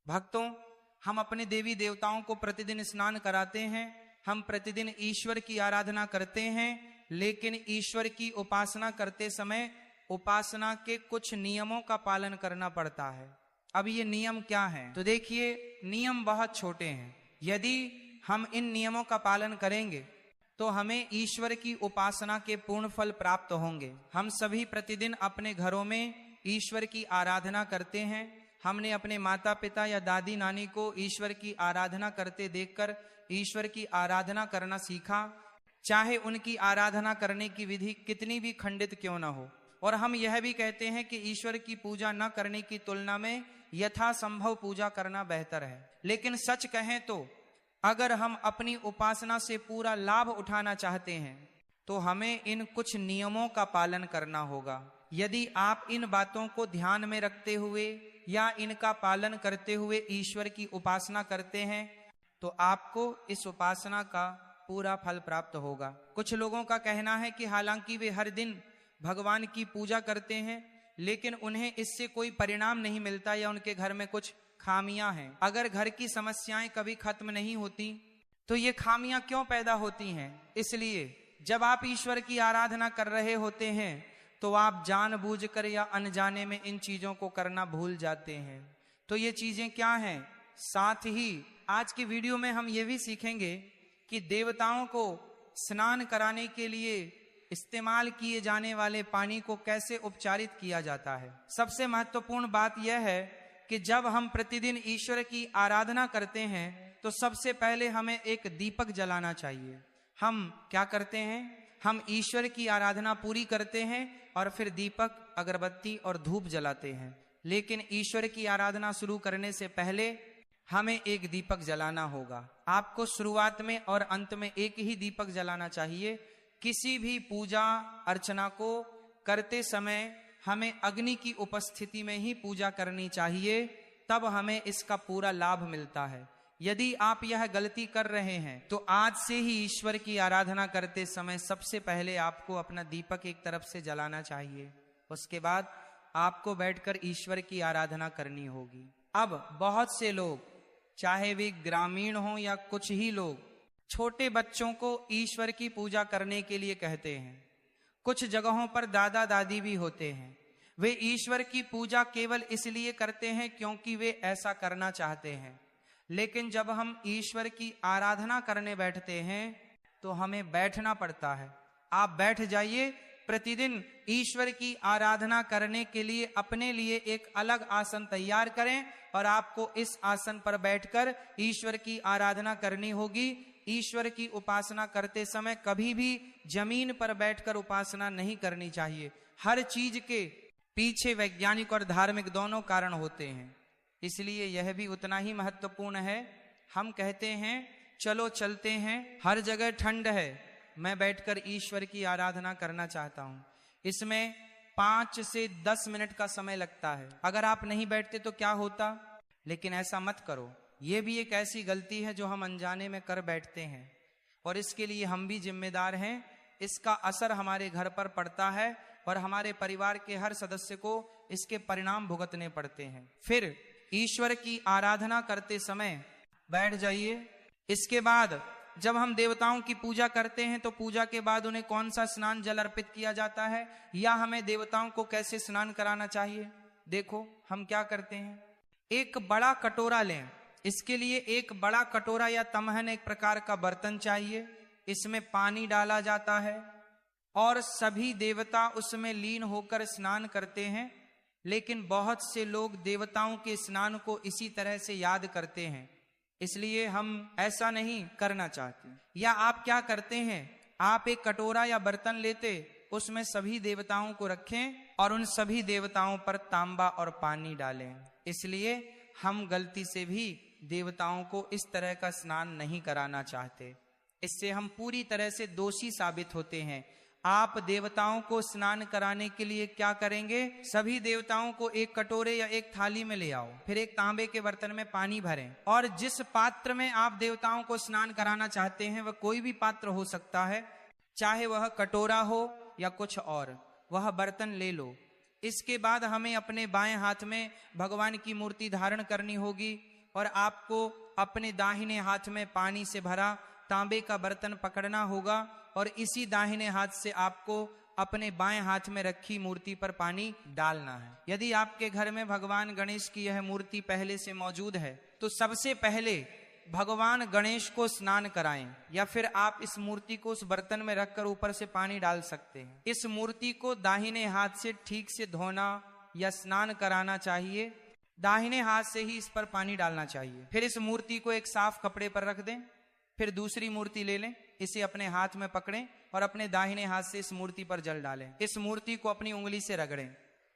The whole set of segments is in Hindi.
भक्तों, हम अपने देवी देवताओं को प्रतिदिन स्नान कराते हैं, हम प्रतिदिन ईश्वर की आराधना करते हैं, लेकिन ईश्वर की उपासना करते समय उपासना के कुछ नियमों का पालन करना पड़ता है। अब ये नियम क्या हैं? तो देखिए, नियम बहुत छोटे हैं। यदि हम इन नियमों का पालन करेंगे तो हमें ईश्वर की उपासना के पूर्ण फल प्राप्त होंगे। हम सभी प्रतिदिन अपने घरों में ईश्वर की आराधना करते हैं। हमने अपने माता पिता या दादी नानी को ईश्वर की आराधना करते देखकर ईश्वर की आराधना करना सीखा, चाहे उनकी आराधना करने की विधि कितनी भी खंडित क्यों न हो। और हम यह भी कहते हैं कि ईश्वर की पूजा न करने की तुलना में यथासंभव पूजा करना बेहतर है। लेकिन सच कहें तो अगर हम अपनी उपासना से पूरा लाभ उठाना चाहते हैं तो हमें इन कुछ नियमों का पालन करना होगा। यदि आप इन बातों को ध्यान में रखते हुए या इनका पालन करते हुए ईश्वर की उपासना करते हैं तो आपको इस उपासना का पूरा फल प्राप्त होगा। कुछ लोगों का कहना है कि हालांकि वे हर दिन भगवान की पूजा करते हैं लेकिन उन्हें इससे कोई परिणाम नहीं मिलता या उनके घर में कुछ खामियां हैं। अगर घर की समस्याएं कभी खत्म नहीं होती तो ये खामियां क्यों पैदा होती हैं? इसलिए जब आप ईश्वर की आराधना कर रहे होते हैं तो आप जानबूझकर या अनजाने में इन चीजों को करना भूल जाते हैं। तो ये चीजें क्या हैं? साथ ही आज की वीडियो में हम ये भी सीखेंगे कि देवताओं को स्नान कराने के लिए इस्तेमाल किए जाने वाले पानी को कैसे उपचारित किया जाता है। सबसे महत्वपूर्ण बात यह है कि जब हम प्रतिदिन ईश्वर की आराधना करते हैं तो सबसे पहले हमें एक दीपक जलाना चाहिए। हम क्या करते हैं? हम ईश्वर की आराधना पूरी करते हैं और फिर दीपक, अगरबत्ती और धूप जलाते हैं। लेकिन ईश्वर की आराधना शुरू करने से पहले हमें एक दीपक जलाना होगा। आपको शुरुआत में और अंत में एक ही दीपक जलाना चाहिए। किसी भी पूजा अर्चना को करते समय हमें अग्नि की उपस्थिति में ही पूजा करनी चाहिए, तब हमें इसका पूरा लाभ मिलता है। यदि आप यह गलती कर रहे हैं तो आज से ही ईश्वर की आराधना करते समय सबसे पहले आपको अपना दीपक एक तरफ से जलाना चाहिए। उसके बाद आपको बैठकर ईश्वर की आराधना करनी होगी। अब बहुत से लोग, चाहे वे ग्रामीण हों या कुछ ही लोग, छोटे बच्चों को ईश्वर की पूजा करने के लिए कहते हैं। कुछ जगहों पर दादा दादी भी होते हैं। वे ईश्वर की पूजा केवल इसलिए करते हैं क्योंकि वे ऐसा करना चाहते हैं। लेकिन जब हम ईश्वर की आराधना करने बैठते हैं तो हमें बैठना पड़ता है। आप बैठ जाइए। प्रतिदिन ईश्वर की आराधना करने के लिए अपने लिए एक अलग आसन तैयार करें और आपको इस आसन पर बैठकर ईश्वर की आराधना करनी होगी। ईश्वर की उपासना करते समय कभी भी जमीन पर बैठकर उपासना नहीं करनी चाहिए। हर चीज के पीछे वैज्ञानिक और धार्मिक दोनों कारण होते हैं, इसलिए यह भी उतना ही महत्वपूर्ण है। हम कहते हैं चलो चलते हैं, हर जगह ठंड है, मैं बैठकर ईश्वर की आराधना करना चाहता हूं। इसमें 5 से 10 मिनट का समय लगता है। अगर आप नहीं बैठते तो क्या होता? लेकिन ऐसा मत करो। यह भी एक ऐसी गलती है जो हम अनजाने में कर बैठते हैं और इसके लिए हम भी जिम्मेदार हैं। इसका असर हमारे घर पर पड़ता है और हमारे परिवार के हर सदस्य को इसके परिणाम भुगतने पड़ते हैं। फिर ईश्वर की आराधना करते समय बैठ जाइए। इसके बाद जब हम देवताओं की पूजा करते हैं तो पूजा के बाद उन्हें कौन सा स्नान जल अर्पित किया जाता है या हमें देवताओं को कैसे स्नान कराना चाहिए? देखो हम क्या करते हैं। एक बड़ा कटोरा लें। इसके लिए एक बड़ा कटोरा या तमहन, एक प्रकार का बर्तन चाहिए। इसमें पानी डाला जाता है और सभी देवता उसमें लीन होकर स्नान करते हैं। लेकिन बहुत से लोग देवताओं के स्नान को इसी तरह से याद करते हैं, इसलिए हम ऐसा नहीं करना चाहते। या आप क्या करते हैं, आप एक कटोरा या बर्तन लेते, उसमें सभी देवताओं को रखें और उन सभी देवताओं पर तांबा और पानी डालें। इसलिए हम गलती से भी देवताओं को इस तरह का स्नान नहीं कराना चाहते। इससे हम पूरी तरह से दोषी साबित होते हैं। आप देवताओं को स्नान कराने के लिए क्या करेंगे? सभी देवताओं को एक कटोरे या एक थाली में ले आओ, फिर एक तांबे के बर्तन में पानी भरें और जिस पात्र में आप देवताओं को स्नान कराना चाहते हैं वह कोई भी पात्र हो सकता है, चाहे वह कटोरा हो या कुछ और, वह बर्तन ले लो। इसके बाद हमें अपने बाएं हाथ में भगवान की मूर्ति धारण करनी होगी। और आपको अपने दाहिने हाथ में पानी से भरा तांबे का बर्तन पकड़ना होगा और इसी दाहिने हाथ से आपको अपने बाएं हाथ में रखी मूर्ति पर पानी डालना है। यदि आपके घर में भगवान गणेश की यह मूर्ति पहले से मौजूद है तो सबसे पहले भगवान गणेश को स्नान कराएं, या फिर आप इस मूर्ति को उस बर्तन में रखकर ऊपर से पानी डाल सकते हैं। इस मूर्ति को दाहिने हाथ से ठीक से धोना या स्नान कराना चाहिए। दाहिने हाथ से ही इस पर पानी डालना चाहिए। फिर इस मूर्ति को एक साफ कपड़े पर रख दें। फिर दूसरी मूर्ति ले लें, इसे अपने हाथ में पकड़ें और अपने दाहिने हाथ से इस मूर्ति पर जल डालें। इस मूर्ति को अपनी उंगली से रगड़ें।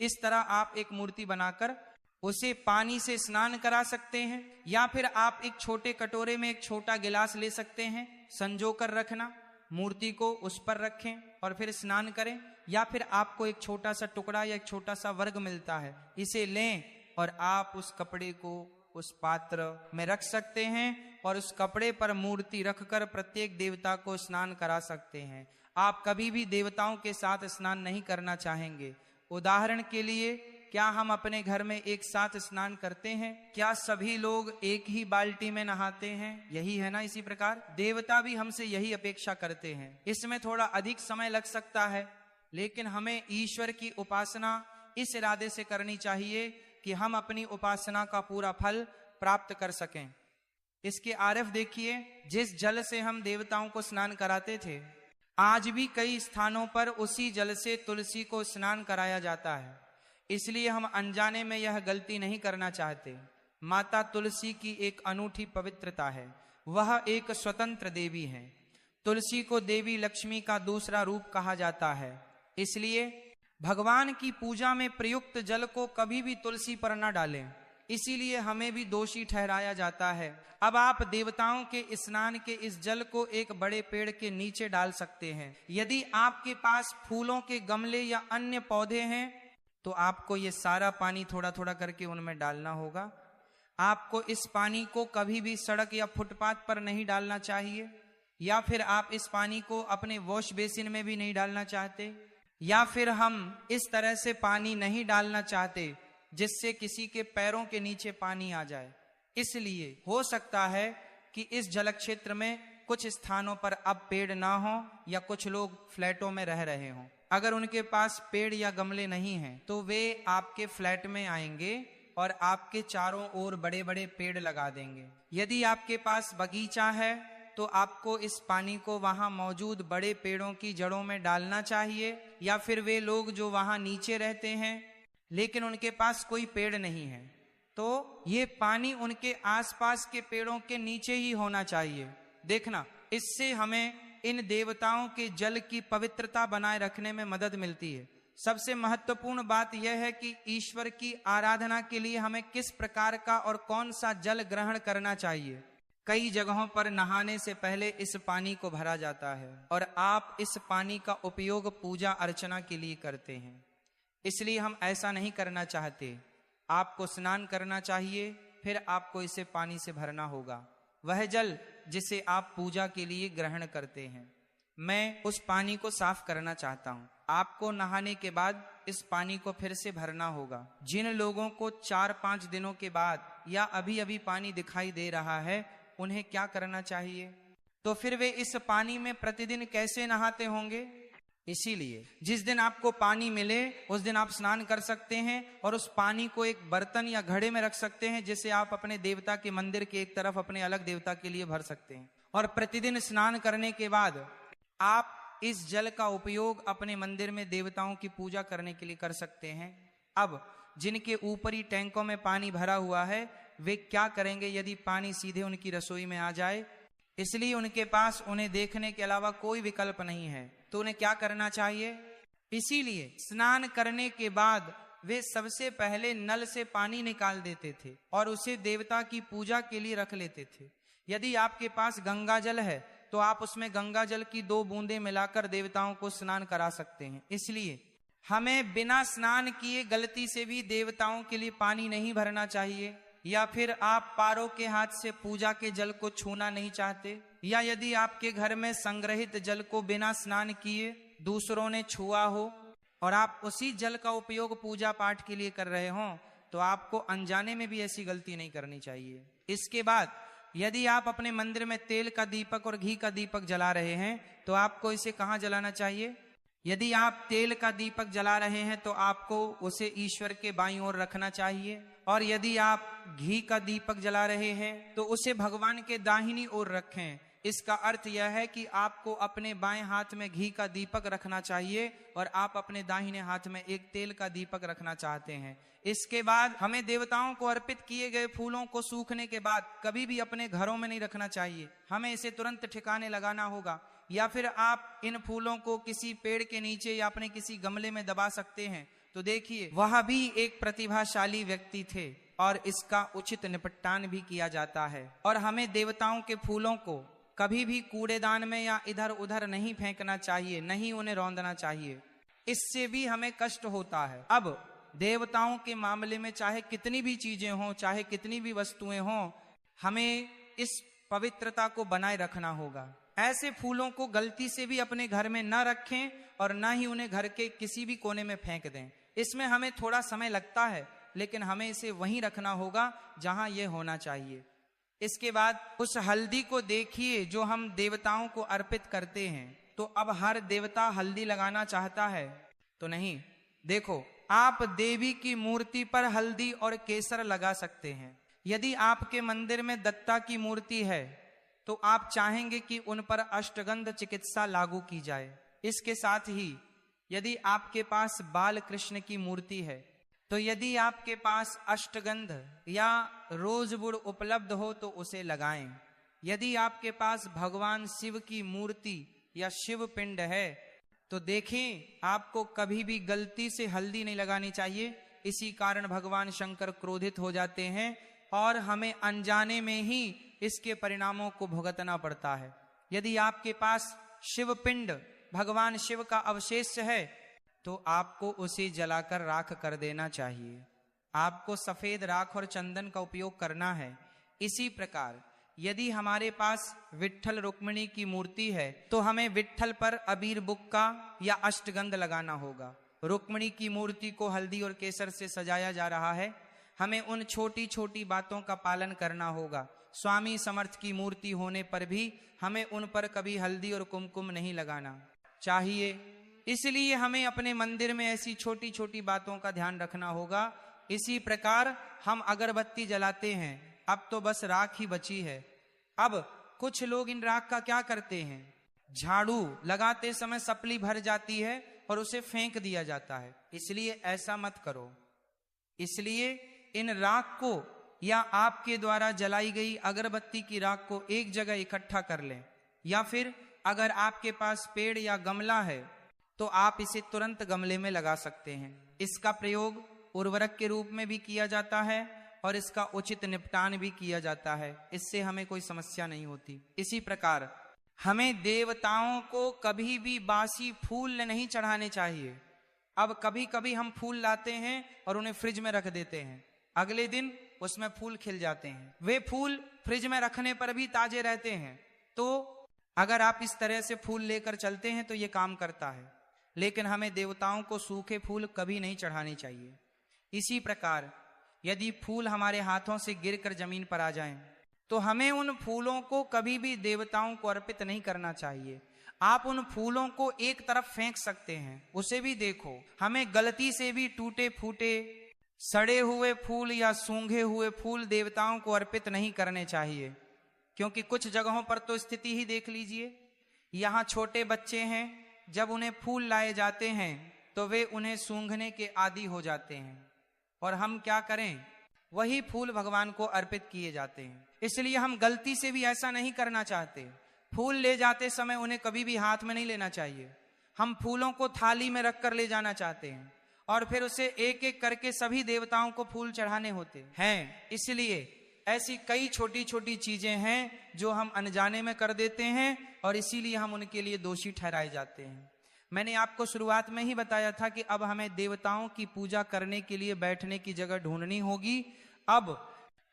इस तरह आप एक मूर्ति बनाकर उसे पानी से स्नान करा सकते हैं, या फिर आप एक छोटे कटोरे में एक छोटा गिलास ले सकते हैं, संजो कर रखना, मूर्ति को उस पर रखें और फिर स्नान करें। या फिर आपको एक छोटा सा टुकड़ा या एक छोटा सा वर्ग मिलता है, इसे लें और आप उस कपड़े को उस पात्र में रख सकते हैं और उस कपड़े पर मूर्ति रखकर प्रत्येक देवता को स्नान करा सकते हैं। आप कभी भी देवताओं के साथ स्नान नहीं करना चाहेंगे। उदाहरण के लिए, क्या हम अपने घर में एक साथ स्नान करते हैं? क्या सभी लोग एक ही बाल्टी में नहाते हैं? यही है ना। इसी प्रकार देवता भी हमसे यही अपेक्षा करते हैं। इसमें थोड़ा अधिक समय लग सकता है, लेकिन हमें ईश्वर की उपासना इस इरादे से करनी चाहिए कि हम अपनी उपासना का पूरा फल प्राप्त कर सकें। इसके आरफ देखिए, जिस जल से हम देवताओं को स्नान कराते थे, आज भी कई स्थानों पर उसी जल से तुलसी को स्नान कराया जाता है। इसलिए हम अनजाने में यह गलती नहीं करना चाहते। माता तुलसी की एक अनूठी पवित्रता है, वह एक स्वतंत्र देवी है। तुलसी को देवी लक्ष्मी का दूसरा रूप कहा जाता है। इसलिए भगवान की पूजा में प्रयुक्त जल को कभी भी तुलसी पर न डालें, इसीलिए हमें भी दोषी ठहराया जाता है। अब आप देवताओं के स्नान के इस जल को एक बड़े पेड़ के नीचे डाल सकते हैं। यदि आपके पास फूलों के गमले या अन्य पौधे हैं तो आपको ये सारा पानी थोड़ा थोड़ा करके उनमें डालना होगा। आपको इस पानी को कभी भी सड़क या फुटपाथ पर नहीं डालना चाहिए, या फिर आप इस पानी को अपने वॉश बेसिन में भी नहीं डालना चाहते, या फिर हम इस तरह से पानी नहीं डालना चाहते जिससे किसी के पैरों के नीचे पानी आ जाए। इसलिए हो सकता है कि इस जल क्षेत्र में कुछ स्थानों पर अब पेड़ ना हो या कुछ लोग फ्लैटों में रह रहे हों। अगर उनके पास पेड़ या गमले नहीं हैं तो वे आपके फ्लैट में आएंगे और आपके चारों ओर बड़े बड़े पेड़ लगा देंगे। यदि आपके पास बगीचा है तो आपको इस पानी को वहां मौजूद बड़े पेड़ों की जड़ों में डालना चाहिए, या फिर वे लोग जो वहां नीचे रहते हैं लेकिन उनके पास कोई पेड़ नहीं है तो ये पानी उनके आसपास के पेड़ों के नीचे ही होना चाहिए। देखना, इससे हमें इन देवताओं के जल की पवित्रता बनाए रखने में मदद मिलती है। सबसे महत्वपूर्ण बात यह है कि ईश्वर की आराधना के लिए हमें किस प्रकार का और कौन सा जल ग्रहण करना चाहिए। कई जगहों पर नहाने से पहले इस पानी को भरा जाता है और आप इस पानी का उपयोग पूजा अर्चना के लिए करते हैं। इसलिए हम ऐसा नहीं करना चाहते। आपको स्नान करना चाहिए, फिर आपको इसे पानी से भरना होगा, वह जल जिसे आप पूजा के लिए ग्रहण करते हैं। मैं उस पानी को साफ करना चाहता हूँ। आपको नहाने के बाद इस पानी को फिर से भरना होगा। जिन लोगों को 4-5 दिनों के बाद या अभी अभी पानी दिखाई दे रहा है, उन्हें क्या करना चाहिए? तो फिर वे इस पानी में प्रतिदिन कैसे नहाते होंगे? इसीलिए जिस दिन आपको पानी मिले उस दिन आप स्नान कर सकते हैं और उस पानी को एक बर्तन या घड़े में रख सकते हैं, जिसे आप अपने देवता के मंदिर के एक तरफ अपने अलग देवता के लिए भर सकते हैं। और प्रतिदिन स्नान करने के बाद आप इस जल का उपयोग अपने मंदिर में देवताओं की पूजा करने के लिए कर सकते हैं। अब जिनके ऊपरी टैंकों में पानी भरा हुआ है, वे क्या करेंगे यदि पानी सीधे उनकी रसोई में आ जाए? इसलिए उनके पास उन्हें देखने के अलावा कोई विकल्प नहीं है, तो उन्हें क्या करना चाहिए? इसीलिए स्नान करने के बाद वे सबसे पहले नल से पानी निकाल देते थे और उसे देवता की पूजा के लिए रख लेते थे। यदि आपके पास गंगा जल है तो आप उसमें गंगा जल की 2 बूंदें मिलाकर देवताओं को स्नान करा सकते हैं। इसलिए हमें बिना स्नान किए गलती से भी देवताओं के लिए पानी नहीं भरना चाहिए। या फिर आप पारों के हाथ से पूजा के जल को छूना नहीं चाहते, या यदि आपके घर में संग्रहित जल को बिना स्नान किए दूसरों ने छुआ हो और आप उसी जल का उपयोग पूजा पाठ के लिए कर रहे हों, तो आपको अनजाने में भी ऐसी गलती नहीं करनी चाहिए। इसके बाद यदि आप अपने मंदिर में तेल का दीपक और घी का दीपक जला रहे हैं तो आपको इसे कहाँ जलाना चाहिए? यदि आप तेल का दीपक जला रहे हैं तो आपको उसे ईश्वर के बाईं ओर रखना चाहिए, और यदि आप घी का दीपक जला रहे हैं तो उसे भगवान के दाहिनी ओर रखें। इसका अर्थ यह है कि आपको अपने बाएं हाथ में घी का दीपक रखना चाहिए और आप अपने दाहिने हाथ में एक तेल का दीपक रखना चाहते हैं। इसके बाद हमें देवताओं को अर्पित किए गए फूलों को सूखने के बाद कभी भी अपने घरों में नहीं रखना चाहिए, हमें इसे तुरंत ठिकाने लगाना होगा, या फिर आप इन फूलों को किसी पेड़ के नीचे या अपने किसी गमले में दबा सकते हैं। तो देखिए, वह भी एक प्रतिभाशाली व्यक्ति थे और इसका उचित निपटान भी किया जाता है। और हमें देवताओं के फूलों को कभी भी कूड़ेदान में या इधर उधर नहीं फेंकना चाहिए, नहीं उन्हें रौंदना चाहिए, इससे भी हमें कष्ट होता है। अब देवताओं के मामले में चाहे कितनी भी चीजें हों, चाहे कितनी भी वस्तुएं हों, हमें इस पवित्रता को बनाए रखना होगा। ऐसे फूलों को गलती से भी अपने घर में न रखें और न ही उन्हें घर के किसी भी कोने में फेंक दें। इसमें हमें थोड़ा समय लगता है, लेकिन हमें इसे वहीं रखना होगा जहां यह होना चाहिए। इसके बाद उस हल्दी को देखिए जो हम देवताओं को अर्पित करते हैं। तो अब हर देवता हल्दी लगाना चाहता है तो नहीं। देखो, आप देवी की मूर्ति पर हल्दी और केसर लगा सकते हैं। यदि आपके मंदिर में दत्ता की मूर्ति है तो आप चाहेंगे कि उन पर अष्टगंध चिकित्सा लागू की जाए। इसके साथ ही यदि आपके पास बाल कृष्ण की मूर्ति है तो यदि आपके पास अष्टगंध या रोजवुड उपलब्ध हो तो उसे लगाएं। यदि आपके पास भगवान शिव की मूर्ति या शिव पिंड है तो देखें, आपको कभी भी गलती से हल्दी नहीं लगानी चाहिए। इसी कारण भगवान शंकर क्रोधित हो जाते हैं और हमें अनजाने में ही इसके परिणामों को भुगतना पड़ता है। यदि आपके पास शिव पिंड, भगवान शिव का अवशेष है तो आपको उसे जलाकर राख कर देना चाहिए। आपको सफेद राख और चंदन का उपयोग करना है। इसी प्रकार यदि हमारे पास विट्ठल रुक्मिणी की मूर्ति है तो हमें विट्ठल पर अबीर बुक्का या अष्टगंध लगाना होगा। रुक्मिणी की मूर्ति को हल्दी और केसर से सजाया जा रहा है, हमें उन छोटी छोटी बातों का पालन करना होगा। स्वामी समर्थ की मूर्ति होने पर भी हमें उन पर कभी हल्दी और कुमकुम नहीं लगाना चाहिए। इसलिए हमें अपने मंदिर में ऐसी छोटी छोटी बातों का ध्यान रखना होगा। इसी प्रकार हम अगरबत्ती जलाते हैं, अब तो बस राख ही बची है। अब कुछ लोग इन राख का क्या करते हैं, झाड़ू लगाते समय सपली भर जाती है और उसे फेंक दिया जाता है। इसलिए ऐसा मत करो। इसलिए इन राख को या आपके द्वारा जलाई गई अगरबत्ती की राख को एक जगह इकट्ठा कर लें, या फिर अगर आपके पास पेड़ या गमला है तो आप इसे तुरंत गमले में लगा सकते हैं। इसका प्रयोग उर्वरक के रूप में भी किया जाता है और इसका उचित निपटान भी किया जाता है। इससे हमें कोई समस्या नहीं होती। इसी प्रकार हमें देवताओं को कभी भी बासी फूल नहीं चढ़ाने चाहिए। अब कभी कभी हम फूल लाते हैं और उन्हें फ्रिज में रख देते हैं, अगले दिन उसमें फूल खिल जाते हैं। वे फूल फ्रिज में रखने पर भी ताजे रहते हैं। तो अगर आप इस तरह से फूल लेकर चलते हैं तो ये काम करता है, लेकिन हमें देवताओं को सूखे फूल कभी नहीं चढ़ाने चाहिए। इसी प्रकार यदि फूल हमारे हाथों से गिरकर जमीन पर आ जाएं तो हमें उन फूलों को कभी भी देवताओं को अर्पित नहीं करना चाहिए। आप उन फूलों को एक तरफ फेंक सकते हैं, उसे भी देखो। हमें गलती से भी टूटे फूटे सड़े हुए फूल या सूंघे हुए फूल देवताओं को अर्पित नहीं करने चाहिए, क्योंकि कुछ जगहों पर तो स्थिति ही देख लीजिए। यहाँ छोटे बच्चे हैं, जब उन्हें फूल लाए जाते हैं तो वे उन्हें सूंघने के आदी हो जाते हैं, और हम क्या करें, वही फूल भगवान को अर्पित किए जाते हैं। इसलिए हम गलती से भी ऐसा नहीं करना चाहते। फूल ले जाते समय उन्हें कभी भी हाथ में नहीं लेना चाहिए। हम फूलों को थाली में रखकर ले जाना चाहते हैं और फिर उसे एक एक करके सभी देवताओं को फूल चढ़ाने होते हैं। इसलिए ऐसी कई छोटी छोटी चीजें हैं जो हम अनजाने में कर देते हैं और इसीलिए हम उनके लिए दोषी ठहराए जाते हैं। मैंने आपको शुरुआत में ही बताया था कि अब हमें देवताओं की पूजा करने के लिए बैठने की जगह ढूंढनी होगी। अब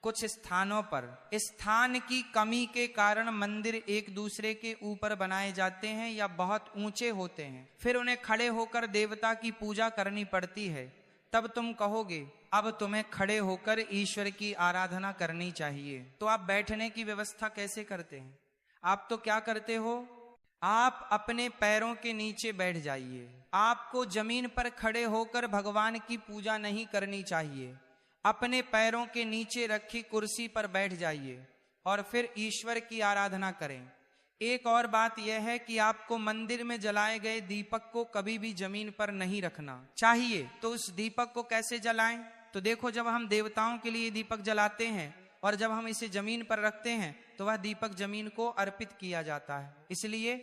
कुछ स्थानों पर स्थान की कमी के कारण मंदिर एक दूसरे के ऊपर बनाए जाते हैं या बहुत ऊंचे होते हैं, फिर उन्हें खड़े होकर देवता की पूजा करनी पड़ती है। तब तुम कहोगे अब तुम्हें खड़े होकर ईश्वर की आराधना करनी चाहिए। तो आप बैठने की व्यवस्था कैसे करते हैं? आप तो क्या करते हो, आप अपने पैरों के नीचे बैठ जाइए। आपको जमीन पर खड़े होकर भगवान की पूजा नहीं करनी चाहिए। अपने पैरों के नीचे रखी कुर्सी पर बैठ जाइए और फिर ईश्वर की आराधना करें। एक और बात यह है कि आपको मंदिर में जलाए गए दीपक को कभी भी जमीन पर नहीं रखना चाहिए। तो उस दीपक को कैसे जलाएं? तो देखो, जब हम देवताओं के लिए दीपक जलाते हैं और जब हम इसे जमीन पर रखते हैं तो वह दीपक जमीन को अर्पित किया जाता है। इसलिए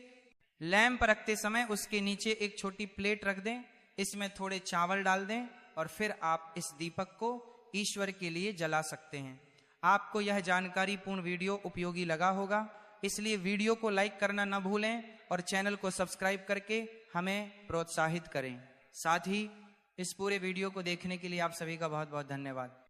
लैंप रखते समय उसके नीचे एक छोटी प्लेट रख दें, इसमें थोड़े चावल डाल दें और फिर आप इस दीपक को ईश्वर के लिए जला सकते हैं। आपको यह जानकारी पूर्ण वीडियो उपयोगी लगा होगा, इसलिए वीडियो को लाइक करना न भूलें और चैनल को सब्सक्राइब करके हमें प्रोत्साहित करें। साथ ही इस पूरे वीडियो को देखने के लिए आप सभी का बहुत बहुत धन्यवाद।